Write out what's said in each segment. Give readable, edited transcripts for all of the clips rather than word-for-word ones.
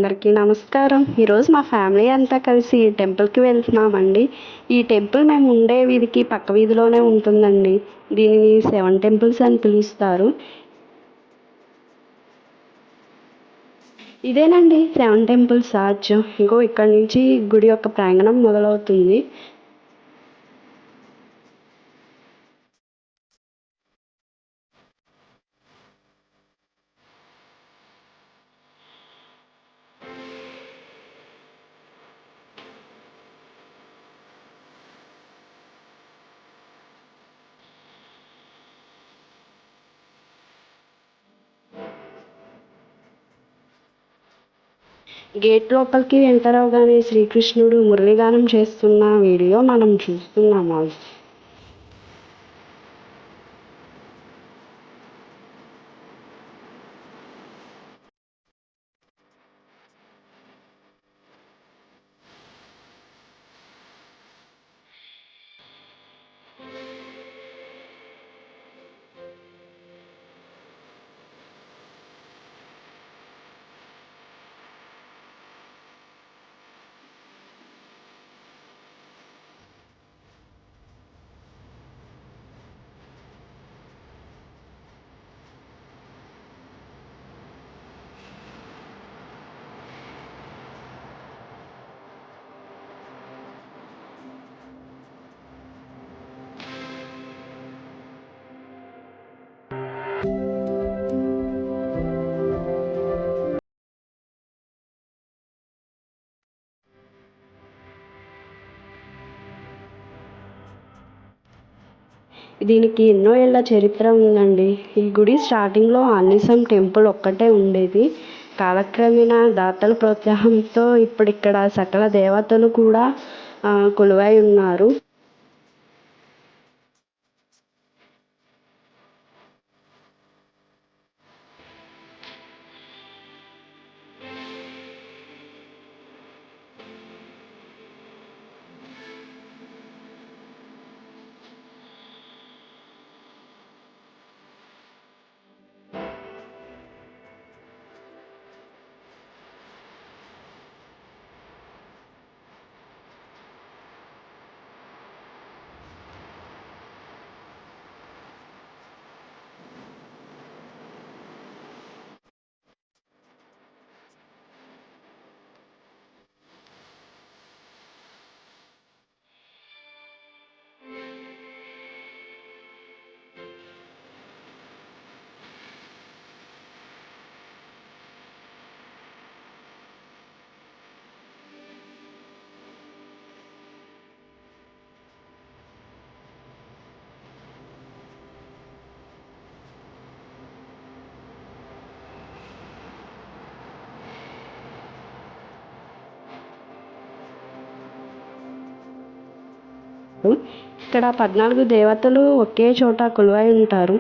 అందరికీ నమస్కారం. ఈరోజు మా ఫ్యామిలీ అంతా కలిసి టెంపుల్‌కి వెళ్తున్నామండి. ఈ టెంపుల్ మేము ఉండే వీధికి పక్క వీధిలోనే ఉంటుందండి. దీనిని 7 టెంపుల్స్ అని పిలుస్తారు. ఇదేనండి 7 టెంపుల్స్ ఆర్చ్. ఇగో ఇక్కడ నుంచి గుడి యొక్క ప్రాంగణం మొదలవుతుంది. గేట్ లోపలికి ఎంటర్ అవగానే శ్రీకృష్ణుడు మురళీగానం చేస్తున్న వీడియో మనం చూస్తున్నాము. దీనికి ఎన్నో ఏళ్ల చరిత్ర ఉందండి. ఈ గుడి స్టార్టింగ్లో ఆంజనేయం టెంపుల్ ఒక్కటే ఉండేది. కాలక్రమేణా దాతల ప్రోత్సాహంతో ఇప్పుడు ఇక్కడ సకల దేవతలు కూడా కొలువై ఉన్నారు. ఇక్కడ 14 దేవతలు ఒకే చోట కొలువై ఉంటారు.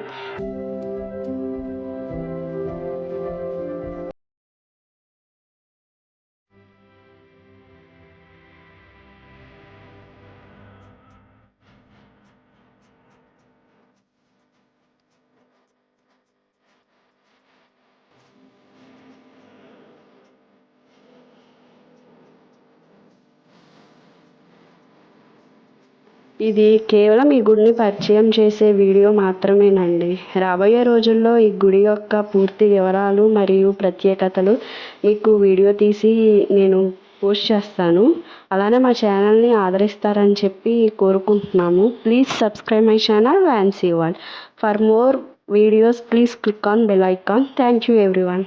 ఇది కేవలం ఈ గుడిని పరిచయం చేసే వీడియో మాత్రమేనండి. రాబోయే రోజుల్లో ఈ గుడి యొక్క పూర్తి వివరాలు మరియు ప్రత్యేకతలు మీకు వీడియో తీసి నేను పోస్ట్ చేస్తాను. అలానే మా ఛానల్ని ఆదరిస్తారని చెప్పి కోరుకుంటున్నాము. Please subscribe my channel and see you all. For more videos, please click on bell icon. Thank you everyone.